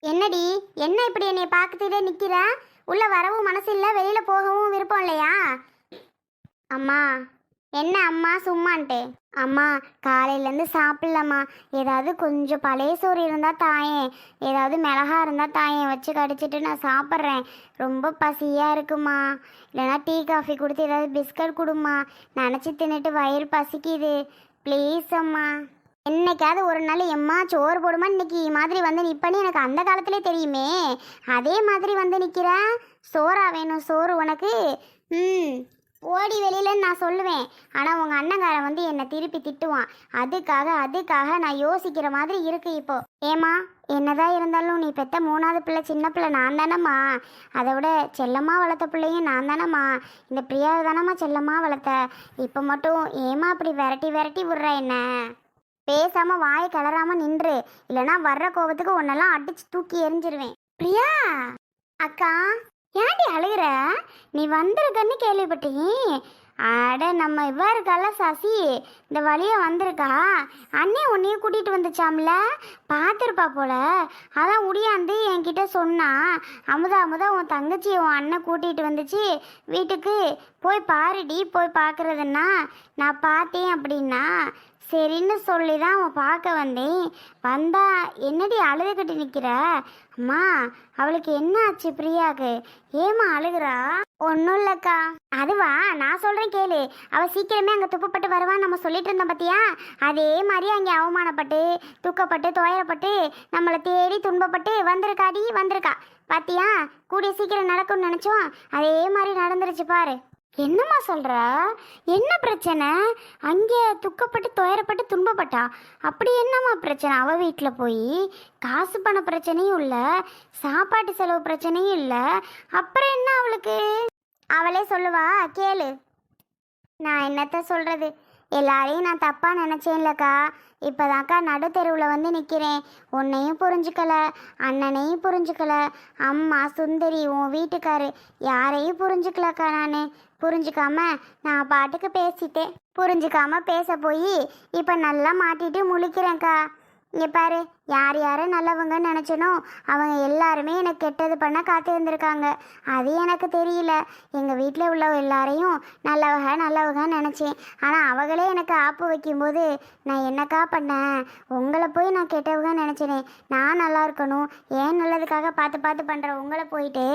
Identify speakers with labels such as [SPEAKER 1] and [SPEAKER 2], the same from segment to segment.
[SPEAKER 1] என்னடி, என்ன இப்படி என்னை பார்த்துட்டே நிக்கிற? உள்ள வரவும் மனசு இல்லை, வெளியில போகவும் விருப்பம் இல்லையா? அம்மா, என்ன அம்மா சும்மான்ட்டு? அம்மா, காலையிலேருந்து சாப்பிடலம்மா. ஏதாவது கொஞ்சம் பழைய சோறு இருந்தால் தாயேன், ஏதாவது மிளகா இருந்தால் தாயேன், வச்சு கடிச்சிட்டு நான் சாப்பிட்றேன். ரொம்ப பசியாக இருக்குமா. இல்லைனா டீ காஃபி கொடுத்து ஏதாவது பிஸ்கட் கொடுமா. நினச்சி தின்னுட்டு வயிறு பசிக்குது. ப்ளீஸ் அம்மா. என்னைக்காவது ஒரு நாள் எம்மா சோறு போடுமா இன்னைக்கு மாதிரி வந்து நிப்பன்னு எனக்கு அந்த காலத்திலே தெரியுமே. அதே மாதிரி வந்து நிற்கிற. சோறா வேணும் சோறு உனக்கு? ம், ஓடி வெளியிலன்னு நான் சொல்லுவேன். ஆனால் உங்கள் அண்ணங்காரன் வந்து என்னை திருப்பி திட்டுவான். அதுக்காக நான் யோசிக்கிற மாதிரி இருக்கு இப்போ. ஏம்மா, என்னதான் இருந்தாலும் நீ பெத்த மூணாவது பிள்ளை, சின்ன பிள்ளை நான் தானம்மா. அதை விட செல்லம்மா வளர்த்த பிள்ளையும் நான் தானம்மா. இந்த பிரியாவை தானம்மா செல்லம்மா வளர்த்த. இப்போ மட்டும் ஏம்மா அப்படி விரட்டி விரட்டி விட்ற என்ன? பேசாம வாயை கிளறாம நின்று, இல்லைன்னா வர்ற கோபத்துக்கு உன்னெல்லாம் அடிச்சு தூக்கி எரிஞ்சிருவேன். பிரியா அக்கா, ஏன்டி அழுகிற? நீ வந்திருக்கன்னு கேள்விப்பட்டேன். அட, நம்ம இவ இருக்கால சசி, இந்த வழியா வந்திருக்கா. அண்ணே உன்னையும் கூட்டிகிட்டு வந்துச்சாம்ல, பார்த்துருப்பா போல. அதான் உடியாந்து என்கிட்ட சொன்னா, அமுதா அமுதா உன் தங்கச்சி உன் அண்ணன் கூட்டிகிட்டு வந்துச்சு வீட்டுக்கு, போய் பாருடி. போய் பார்க்குறதுன்னா நான் பார்த்தேன் அப்படின்னா சரின்னு சொல்லி தான் அவன் பார்க்க வந்தேன். வந்தா என்னடி அழுதுகிட்டு நிற்கிற? அம்மா, அவளுக்கு என்ன ஆச்சு பிரியாவுக்கு? ஏமா அழுகுறா? ஒன்றும் இல்லைக்கா. அதுவா, நான் சொல்கிறேன் கேளு. அவள் சீக்கிரமே அங்கே துப்பப்பட்டு வருவான்னு நம்ம சொல்லிட்டு இருந்தோம் பார்த்தியா? அதே மாதிரி அங்கே அவமானப்பட்டு துக்கப்பட்டு துயரப்பட்டு நம்மளை தேடி துன்பப்பட்டு வந்திருக்கா பார்த்தியா? கூடிய சீக்கிரம் நடக்கும்னு நினச்சோம், அதே மாதிரி நடந்துருச்சு பாரு. என்னம்மா சொல்கிற? என்ன பிரச்சனை? அங்கே துக்கப்பட்டு துயரப்பட்டு துன்பப்பட்டா? அப்படி என்னம்மா பிரச்சனை? அவள் வீட்டில் போய் காசு பண பிரச்சனையும் இல்லை, சாப்பாட்டு செலவு பிரச்சனையும் இல்லை, அப்புறம் என்ன அவளுக்கு? அவளே சொல்லுவா, கேளு. நான் என்னத்த சொல்கிறது? எல்லாரையும் நான் தப்பாக நினச்சேன்லக்கா. இப்போதாக்கா நடுத்தெருவில் வந்து நிற்கிறேன். உன்னையும் புரிஞ்சுக்கல, அண்ணனையும் புரிஞ்சுக்கல, அம்மா சுந்தரி உன் வீட்டுக்காரு யாரையும் புரிஞ்சுக்கலக்கா. நான் புரிஞ்சுக்காம நான் பாட்டுக்கு பேசிட்டேன். புரிஞ்சுக்காம பேச போய் இப்போ நல்லா மாட்டிட்டு முழிக்கிறேன்க்கா. இங்கே பாரு, யார் யாரை நல்லவங்கன்னு நினச்சனோ அவங்க எல்லாருமே எனக்கு கெட்டது பண்ண காத்து இருந்திருக்காங்க. அது எனக்கு தெரியல. எங்கள் வீட்டில் உள்ள எல்லாரையும் நல்லவங்கன்னு நினச்சேன். ஆனால் அவங்களே எனக்கு ஆப்பு வைக்கும்போது நான் என்னக்கா பண்ணேன்? உங்களை போய் நான் கெட்டவங்க நினச்சினே. நான் நல்லா இருக்கணும், ஏன் நல்லதுக்காக பார்த்து பார்த்து பண்ணுற உங்களை போயிட்டு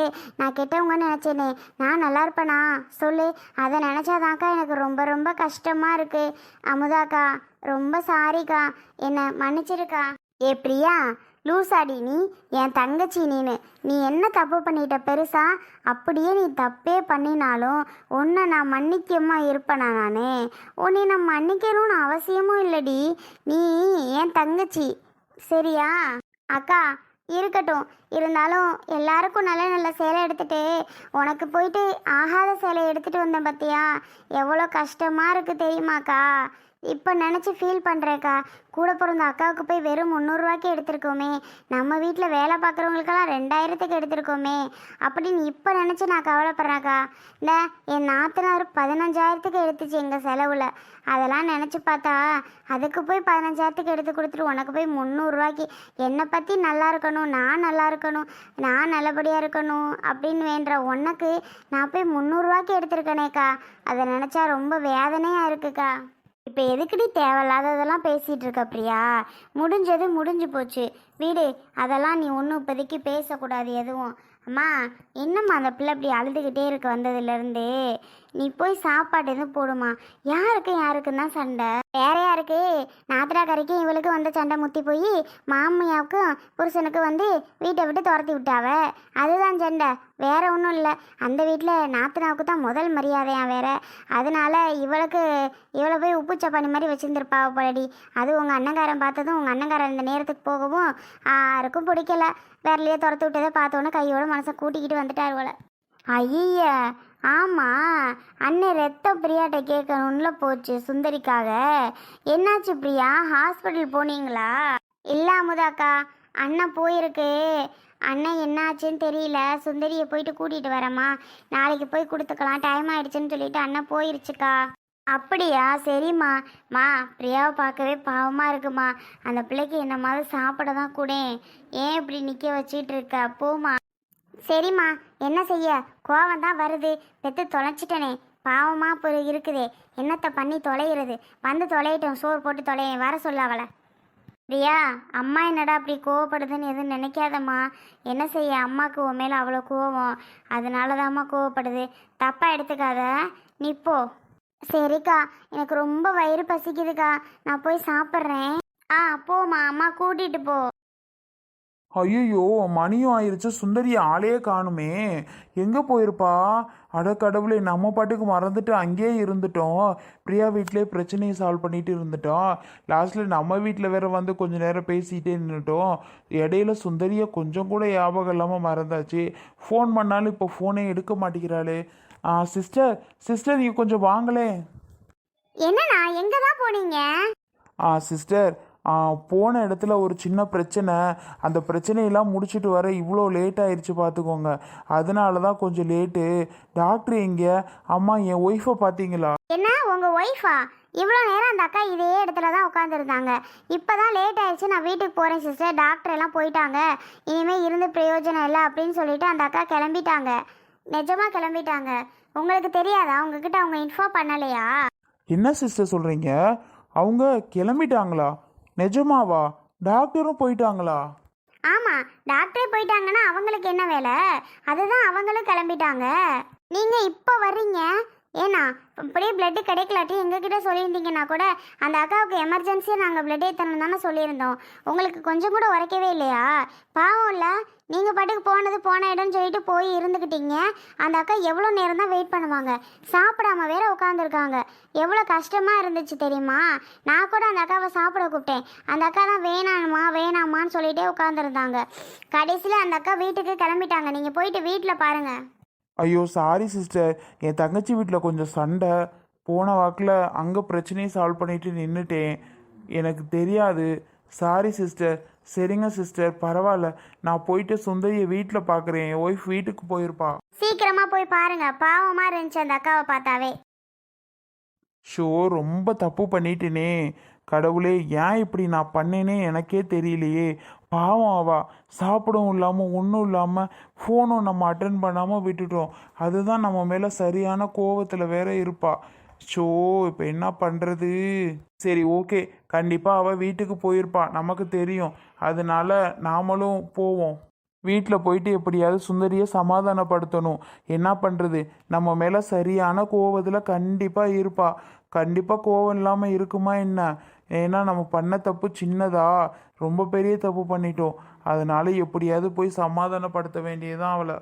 [SPEAKER 1] நான் கெட்டவங்கன்னு நினச்சேனே. நான் நல்லா இருப்பேனா சொல்லு? அதை நினச்சாதாக்கா எனக்கு ரொம்ப ரொம்ப கஷ்டமாக இருக்குது. அமுதாக்கா, ரொம்ப சாரிக்கா, என்னை மன்னிச்சிருக்கா. ஏ பிரியா, லூசாடி நீ, என் தங்கச்சி நீ என்ன தப்பு பண்ணிட்ட பெருசா? அப்படியே நீ தப்பே பண்ணினாலும் உன்னை நான் மன்னிக்கமா இருப்பேனா? உன்னை நான் மன்னிக்கணும்னு அவசியமும் இல்லடி. நீ என் தங்கச்சி, சரியா? அக்கா, இருக்கட்டும். இருந்தாலும் எல்லாருக்கும் நல்ல நல்ல சேலை எடுத்துட்டு உனக்கு போயிட்டு ஆகாத சேலை எடுத்துகிட்டு வந்தேன் பார்த்தியா? எவ்வளோ கஷ்டமாக இருக்குது தெரியுமாக்கா? இப்போ நினச்சி ஃபீல் பண்ணுறேக்கா. கூட பிறந்த அக்காவுக்கு போய் வெறும் 300ரூவாய்க்கு எடுத்திருக்கோமே, நம்ம வீட்டில் வேலை பார்க்குறவங்களுக்கெல்லாம் 2000க்கு எடுத்திருக்கோமே அப்படின்னு இப்போ நினச்சி நான் கவலைப்படுறேக்கா. இந்த என் நாத்தனார் 15,000க்கு எடுத்துச்சு எங்கள் செலவில். அதெல்லாம் நினச்சி பார்த்தா அதுக்கு போய் 15,000க்கு எடுத்து கொடுத்துட்டு உனக்கு போய் 300ரூவாய்க்கு என்னை பற்றி நல்லா இருக்கணும், நான் நல்லா இருக்கணும், நான் நல்லபடியாக இருக்கணும் அப்படின்னு வேண்டுற உனக்கு நான் போய் 300ரூவாய்க்கு எடுத்திருக்கேனேக்கா. அதை நினச்சா ரொம்ப வேதனையாக இருக்குக்கா. இப்போ எதுக்குடி தேவையில்லாததெல்லாம் பேசிகிட்டு இருக்க பிரியா? முடிஞ்சது முடிஞ்சு போச்சு, வீடு. அதெல்லாம் நீ ஒன்றும் இப்போதைக்கு பேசக்கூடாது எதுவும். அம்மா, என்னம்மா அந்த பிள்ளை இப்படி அழுதுகிட்டே இருக்க வந்ததுலேருந்து? நீ போய் சாப்பாடு எதுவும் போடுமா. யாருக்குன்னு தான் சண்டை? வேற யாருக்கு? நாத்திராக்கரைக்கும் இவளுக்கு வந்த சண்டை முத்தி போய் மாமியாவுக்கும் புருஷனுக்கு வந்து வீட்டை விட்டு துரத்தி விட்டாவ. அதுதான் சண்டை, வேற ஒன்றும் இல்லை. அந்த வீட்டில் நாத்தனாவுக்கு தான் முதல் மரியாதையா வேற. அதனால இவளை போய் உப்பு சப்பானி மாதிரி வச்சுருந்துருப்பாவ போலடி. அது உங்கள் அண்ணங்காரன் பார்த்ததும் உங்கள் அண்ணங்காரன் இந்த நேரத்துக்கு போகவும் யாருக்கும் பிடிக்கல. வேறலையே துரத்து விட்டதை பார்த்தோன்னே கையோட மனசை கூட்டிக்கிட்டு வந்துட்டார் போல. ஐய, ஆமாம், அண்ணன் ரத்தம் பிரியாட்ட கேட்கணும்ல போச்சு சுந்தரிக்காக. என்னாச்சு பிரியா, ஹாஸ்பிட்டல் போனீங்களா? இல்லை அமுதாக்கா, அண்ணன் போயிருக்கு. அண்ணன் என்னாச்சுன்னு தெரியல, சுந்தரியை போயிட்டு கூட்டிகிட்டு வரேம்மா, நாளைக்கு போய் கொடுத்துக்கலாம், டைம் ஆகிடுச்சுன்னு சொல்லிட்டு அண்ணன் போயிருச்சுக்கா. அப்படியா? சரிம்மா. மா, பிரியாவை பார்க்கவே பாவமாக இருக்குமா. அந்த பிள்ளைக்கு என்ன மாதிரி சாப்பிட தான் கூடேன். ஏன் இப்படி நிற்க வச்சிட்டு இருக்க? போம்மா. சரிம்மா, என்ன செய்ய, கோவம் தான் வருது. பெற்று தொலைச்சிட்டனே, பாவமாக இப்போ இருக்குதே. என்னத்தை பண்ணி தொலைகிறது? வந்து தொலையிட்டோம், சோறு போட்டு தொலைய வர சொல்ல அவளை. பிரியா, அம்மா என்னடா அப்படி கோவப்படுதுன்னு எதுவும் நினைக்காதம்மா. என்ன செய்ய, அம்மாவுக்கு உன் மேலே அவ்வளோ கோவம். அதனால தான்மா கோவப்படுது. தப்பாக எடுத்துக்காத, நீ போ. சரிக்கா, எனக்கு ரொம்ப வயிறு பசிக்குதுக்கா, நான் போய் சாப்பிட்றேன். போம்மா, அம்மா கூட்டிகிட்டு போ.
[SPEAKER 2] ஐயோ, மணியும் ஆயிருச்சு. சுந்தரி ஆளே காணுமே, எங்கே போயிருப்பா? அடக்கடவுளே, நம்ம பாட்டுக்கு மறந்துட்டு அங்கேயே இருந்துட்டோம். பிரியா வீட்டிலே பிரச்சனையை சால்வ் பண்ணிட்டு இருந்துட்டோம். லாஸ்ட்டில் நம்ம வீட்டில் வேற வந்து கொஞ்ச நேரம் பேசிகிட்டே நின்றுட்டோம். இடையில சுந்தரியை கொஞ்சம் கூட ஞாபகம் இல்லாமல் மறந்தாச்சு. ஃபோன் பண்ணாலும் இப்போ ஃபோனே எடுக்க மாட்டேங்கிறாளே. சிஸ்டர் சிஸ்டர், நீங்கள் கொஞ்சம் வாங்களே.
[SPEAKER 1] என்னண்ணா, எங்கே தான் போனீங்க?
[SPEAKER 2] சிஸ்டர், போன இடத்துல ஒரு சின்ன பிரச்சனை. அந்த பிரச்சனையெல்லாம் முடிச்சுட்டு வர இவ்வளோ லேட் ஆயிடுச்சு பார்த்துக்கோங்க. அதனால தான் கொஞ்சம் லேட்டு. டாக்டர் எங்கே? அம்மா, என் ஒய்ஃபை பார்த்தீங்களா?
[SPEAKER 1] என்ன, உங்கள் ஒய்ஃபா? இவ்வளோ நேரம் அந்த அக்கா இதே இடத்துல தான் உட்காந்துருந்தாங்க. இப்போ தான் லேட் ஆயிடுச்சு, நான் வீட்டுக்கு போகிறேன் சிஸ்டர். டாக்டர் எல்லாம் போயிட்டாங்க, இனிமேல் இருந்து பிரயோஜனம் இல்லை அப்படின்னு சொல்லிட்டு அந்த அக்கா கிளம்பிட்டாங்க. நிஜமாக கிளம்பிட்டாங்க. உங்களுக்கு தெரியாதா? உங்ககிட்ட அவங்க இன்ஃபார்ம் பண்ணலையா?
[SPEAKER 2] என்ன சிஸ்டர் சொல்கிறீங்க? அவங்க கிளம்பிட்டாங்களா? நிஜமாவா? டாக்டரும் போயிட்டாங்களா?
[SPEAKER 1] ஆமாம், டாக்டரே போயிட்டாங்கன்னா அவங்களுக்கு என்ன வேலை? அதுதான் அவங்களும் கிளம்பிட்டாங்க. நீங்கள் இப்போ வர்றீங்க. ஏன்னா இப்படியே பிளட்டு கிடைக்கலாட்டி எங்ககிட்ட சொல்லியிருந்தீங்கன்னா கூட அந்த அக்காவுக்கு எமர்ஜென்சியாக நாங்கள் பிளட் ஏற்றணும் தானே சொல்லியிருந்தோம். உங்களுக்கு கொஞ்சம் கூட உரைக்கவே இல்லையா? பாவம் இல்லை, நீங்கள் பாட்டுக்கு போனது போன இடம்னு சொல்லிட்டு போய் இருந்துக்கிட்டீங்க. அந்த அக்கா எவ்வளோ நேரம் தான் வெயிட் பண்ணுவாங்க? சாப்பிடாம வேற உட்காந்துருக்காங்க. எவ்வளோ கஷ்டமாக இருந்துச்சு தெரியுமா? நான் கூட அந்த அக்காவை சாப்பிட கூப்பிட்டேன். அந்த அக்கா தான் வேணாமா வேணாமான்னு சொல்லிகிட்டே உட்காந்துருந்தாங்க. கடைசியில் அந்த அக்கா வீட்டுக்கு கிளம்பிட்டாங்க. நீங்கள் போயிட்டு வீட்டில் பாருங்கள்.
[SPEAKER 2] ஐயோ, சாரி சிஸ்டர். என் தங்கச்சி வீட்டில் கொஞ்சம் சண்டை. போன வாக்கில் அங்கே பிரச்சனையை சால்வ் பண்ணிட்டு நின்றுட்டேன். எனக்கு தெரியாது. Sorry sister. சரிங்க சிஸ்டர், பரவாயில்ல. நான் போயிட்டு சுந்தரியை வீட்டில் பார்க்குறேன். என் ஒய்ஃப் வீட்டுக்கு போயிருப்பா.
[SPEAKER 1] சீக்கிரமாக போய் பாருங்க. பாவமாக இருந்துச்சு அந்த அக்காவை பார்த்தாவே.
[SPEAKER 2] ஷோ, ரொம்ப தப்பு பண்ணிட்டேனே. கடவுளே, ஏன் இப்படி நான் பண்ணேனே எனக்கே தெரியலையே. பாவம், அவா சாப்பிடவும் இல்லாமல் ஒன்றும் இல்லாமல் ஃபோனும் நம்ம அட்டன் பண்ணாமல் விட்டுட்டோம். அதுதான் நம்ம மேலே சரியான கோவத்தில் வேற இருப்பா. ஷோ, இப்போ என்ன பண்ணுறது? சரி, ஓகே, கண்டிப்பாக அவள் வீட்டுக்கு போயிருப்பா, நமக்கு தெரியும். அதனால நாமளும் போவோம். வீட்டில் போயிட்டு எப்படியாவது சுந்தரியை சமாதானப்படுத்தணும். என்ன பண்ணுறது? நம்ம மேலே சரியான கோவத்தில் கண்டிப்பாக இருப்பா. கண்டிப்பாக கோவம் இல்லாமல் இருக்குமா என்ன? ஏன்னா நம்ம பண்ண தப்பு சின்னதா, ரொம்ப பெரிய தப்பு பண்ணிட்டோம். அதனால எப்படியாவது போய் சமாதானப்படுத்த வேண்டியதுதான் அவளை.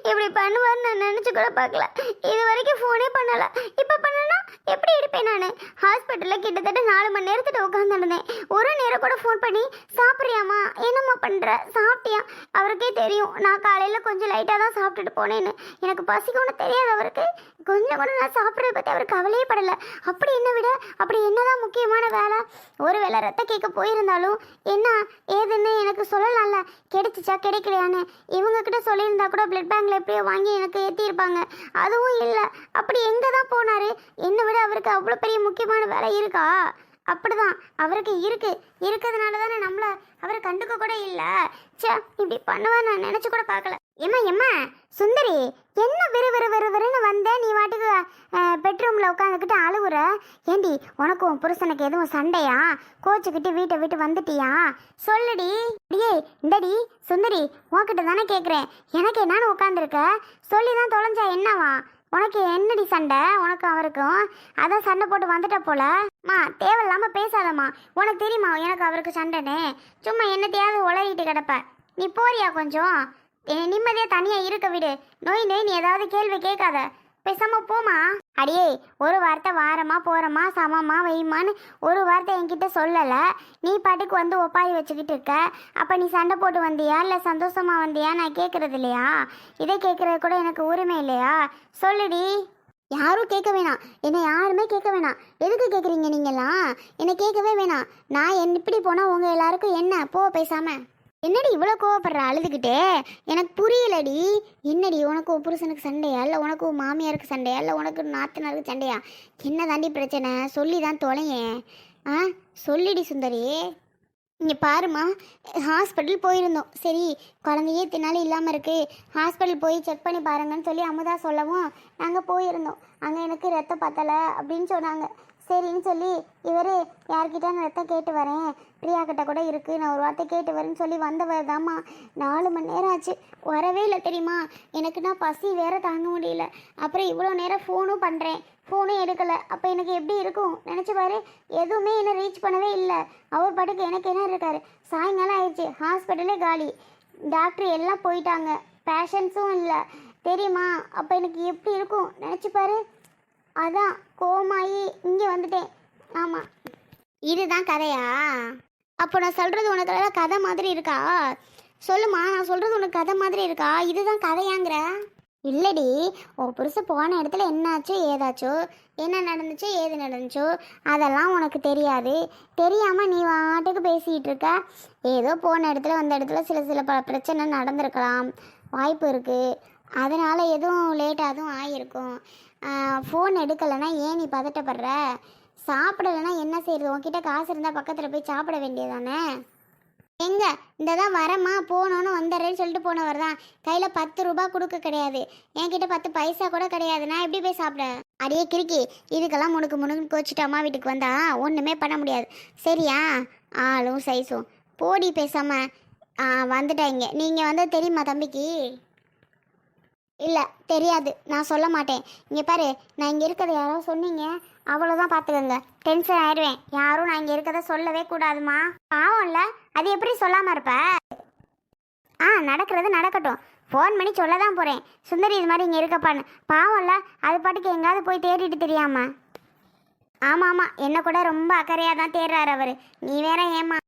[SPEAKER 1] இப்படி பண்ணுவார்னு நான் நினச்சி கூட பார்க்கல. இது வரைக்கும் ஃபோனே பண்ணலை. இப்போ பண்ணனா எப்படி எடுப்பேன் நான்? ஹாஸ்பிட்டலில் கிட்டத்தட்ட 4 மணி நேரத்துட்டு உட்காந்துருந்தேன். ஒரு நேரம் கூட ஃபோன் பண்ணி சாப்பிட்றியாம்மா, என்னம்மா பண்ணுற, சாப்பிட்டியா? அவருக்கே தெரியும் நான் காலையில் கொஞ்சம் லைட்டாக தான் சாப்பிட்டுட்டு போனேன்னு. எனக்கு பசிக்கணும்னு தெரியாது அவருக்கு. கொஞ்சம் கூட நான் சாப்பிட்றத பற்றி அவர் கவலையே படலை. அப்படி என்ன விட அப்படி என்னதான் முக்கியமான வேலை? ஒரு வேளை ரத்த கேட்க போயிருந்தாலும் என்ன ஏதுன்னு எனக்கு சொல்லலாம்ல. கிடைச்சிச்சா கிடைக்கலையான்னு இவங்கக்கிட்ட சொல்லியிருந்தா கூட பிளட் பேங்கில் எப்படியோ வாங்கி எனக்கு ஏற்றிருப்பாங்க. அதுவும் இல்லை. அப்படி எங்கே தான் போனார்? என்னை விட அவருக்கு அவ்வளோ பெரிய முக்கியமான வேலை இருக்கா? அப்படிதான் அவருக்கு இருக்கிறதுனால தானே நம்மளை அவர் கண்டுக்க கூட இல்லை. சே, இப்படி பண்ணுவான்னு நான் நினச்சி கூட பார்க்கல. எம்மா சுந்தரி, என்ன விறுன்னு வந்த நீ வாட்டுக்கு பெட்ரூமில் உட்காந்துக்கிட்டு அழுகுற? ஏண்டி, உனக்கும் உன் புருஷனுக்கு எதுவும் சண்டையா? கோச்சுக்கிட்டு வீட்டை விட்டு வந்துட்டியா? சொல்லுடி. அடியே இந்தடி சுந்தரி, உன்கிட்ட தானே கேட்குறேன். எனக்கு என்னன்னு உட்காந்துருக்க? சொல்லி தான் தொலைஞ்சா என்னவா? உனக்கு என்னடி சண்டை உனக்கும் அவருக்கும்? அதான் சண்டை போட்டு வந்துட்ட போல. தேவையில்லாமல் பேசாதம்மா. உனக்கு தெரியுமா எனக்கு அவருக்கு சண்டைன்னு? சும்மா என்னத்தையாவது உளறிட்டு கிடப்ப. நீ போறியா? கொஞ்சம் நிம்மதியாக தனியாக இருக்க விடு. நோய் நீ ஏதாவது கேள்வி கேட்காத, பேசாம போமா. அடியே, ஒரு வார்த்தை வாரமா போறமா சமமா வைமான்னு ஒரு வார்த்தை என்கிட்ட சொல்லலை. நீ பாட்டுக்கு வந்து ஒப்பாரி வச்சுக்கிட்டு இருக்க. அப்போ நீ சண்டை போட்டு வந்தியா இல்லை சந்தோஷமா வந்தியா? நான் கேட்கறது இல்லையா? இதை கேட்கறது கூட எனக்கு உரிமை இல்லையா? சொல்லுடி. யாரும் கேட்க வேணாம், என்னை யாருமே கேட்க வேணாம். எதுக்கு கேட்குறீங்க நீங்களாம்? என்னை கேட்கவே வேணாம். நான் இப்படி போனால் உங்கள் எல்லாருக்கும் என்ன? போ பேசாம. என்னடி இவ்வளோ கோவப்படுற அழுதுகிட்டே? எனக்கு புரியலடி. என்னடி உனக்கு உன் புருஷனுக்கு சண்டையா, இல்லை உனக்கு உன் மாமியாருக்கு சண்டையா, இல்லை உனக்கு நாத்தனாருக்கு சண்டையா? என்ன தாண்டி பிரச்சனை? சொல்லி தான் தொலையேன். ஆ, சொல்லிடி சுந்தரி. இங்கே பாருமா, ஹாஸ்பிட்டல் போயிருந்தோம். சரி, குழந்தையே இத்தனால இல்லாமல் இருக்குது, ஹாஸ்பிட்டல் போய் செக் பண்ணி பாருங்கன்னு சொல்லி அமுதா சொல்லவும் நாங்கள் போயிருந்தோம். அங்கே எனக்கு ரத்தம் பத்தலை அப்படின்னு சொன்னாங்க. சரின்னு சொல்லி இவர் யார்கிட்ட நான் ரத்தம் கேட்டு வரேன், பிரியா கிட்ட கூட இருக்குது, நான் ஒரு வார்த்தை கேட்டு வரேன்னு சொல்லி வந்தவர் தாம்மா. 4 மணி நேரம் ஆச்சு, வரவே இல்லை தெரியுமா? எனக்கு நான் பசி வேற தாங்க முடியல. அப்புறம் இவ்வளோ நேரம் ஃபோனும் பண்ணுறேன், ஃபோனும் எடுக்கலை. அப்போ எனக்கு எப்படி இருக்கும் நினச்சி பாரு. எதுவுமே என்ன ரீச் பண்ணவே இல்லை. அவர் பாட்டுக்கு எனக்கு என்ன இருக்காரு. சாயங்காலம் ஆயிடுச்சு, ஹாஸ்பிட்டலே காலி, டாக்டர் எல்லாம் போயிட்டாங்க, பேஷண்ட்ஸும் இல்லை தெரியுமா? அப்போ எனக்கு எப்படி இருக்கும் நினச்சி பாரு. அதான் கோமாயி இங்கே வந்துட்டேன். ஆமாம், இதுதான் கதையா? அப்போ நான் சொல்கிறது உனக்கு எல்லாம் கதை மாதிரி இருக்கா? சொல்லுமா, நான் சொல்கிறது உனக்கு கதை மாதிரி இருக்கா? இதுதான் கதையாங்கிற? இல்லடி, உன் புருஷன் போன இடத்துல என்னாச்சோ ஏதாச்சோ, என்ன நடந்துச்சோ ஏது நடந்துச்சோ அதெல்லாம் உனக்கு தெரியாது. தெரியாமல் நீ வாட்டுக்கு பேசிகிட்டு இருக்க. ஏதோ போன இடத்துல வந்த இடத்துல சில பிரச்சனை நடந்திருக்கலாம், வாய்ப்பு இருக்குது. அதனால் எதுவும் லேட்டாகவும் ஆகியிருக்கும். ஃபோன் எடுக்கலைன்னா ஏன் நீ பதட்டப்படுற? சாப்பிடலைன்னா என்ன செய்யுது? உன்கிட்ட காசு இருந்தால் பக்கத்தில் போய் சாப்பிட வேண்டியதானே? எங்கே இந்த தான் வரமா போனோன்னு வந்துடுறேன்னு சொல்லிட்டு போனவர் தான். கையில் 10 ரூபா கொடுக்க கிடையாது, என்கிட்ட 10 பைசா கூட கிடையாது. நான் எப்படி போய் சாப்பிட? அடியே கிறுக்கி, இதுக்கெல்லாம் முணுக்கு கோச்சிட்டு அம்மா வீட்டுக்கு வந்தா ஒன்றுமே பண்ண முடியாது சரியா? ஆளும் சைஸும் போடி பேசாம. வந்துட்டாங்க. நீங்கள் வந்து தெரியுமா தம்பிக்கு? இல்லை தெரியாது, நான் சொல்ல மாட்டேன். இங்கே பாரு, நான் இங்கே இருக்கிறத யாரோ சொன்னீங்க, அவ்வளோதான் பார்த்துக்கோங்க. டென்ஷன் ஆயிடுவேன். யாரும் நான் இங்கே இருக்கிறத சொல்லவே கூடாதுமா. பாவம் இல்லை, அது எப்படி சொல்லாமல் இருப்ப? நடக்கிறது நடக்கட்டும், ஃபோன் பண்ணி சொல்ல தான் போகிறேன். சுந்தரி இது மாதிரி இங்கே இருக்கப்பான்னு. பாவம் இல்லை, அது பாட்டுக்கு எங்கேயாவது போய் தேடிட்டு தெரியாமா? ஆமாம், என்ன கூட ரொம்ப அக்கறையாக தான் தேடுறாரு அவர். நீ வேற ஏமா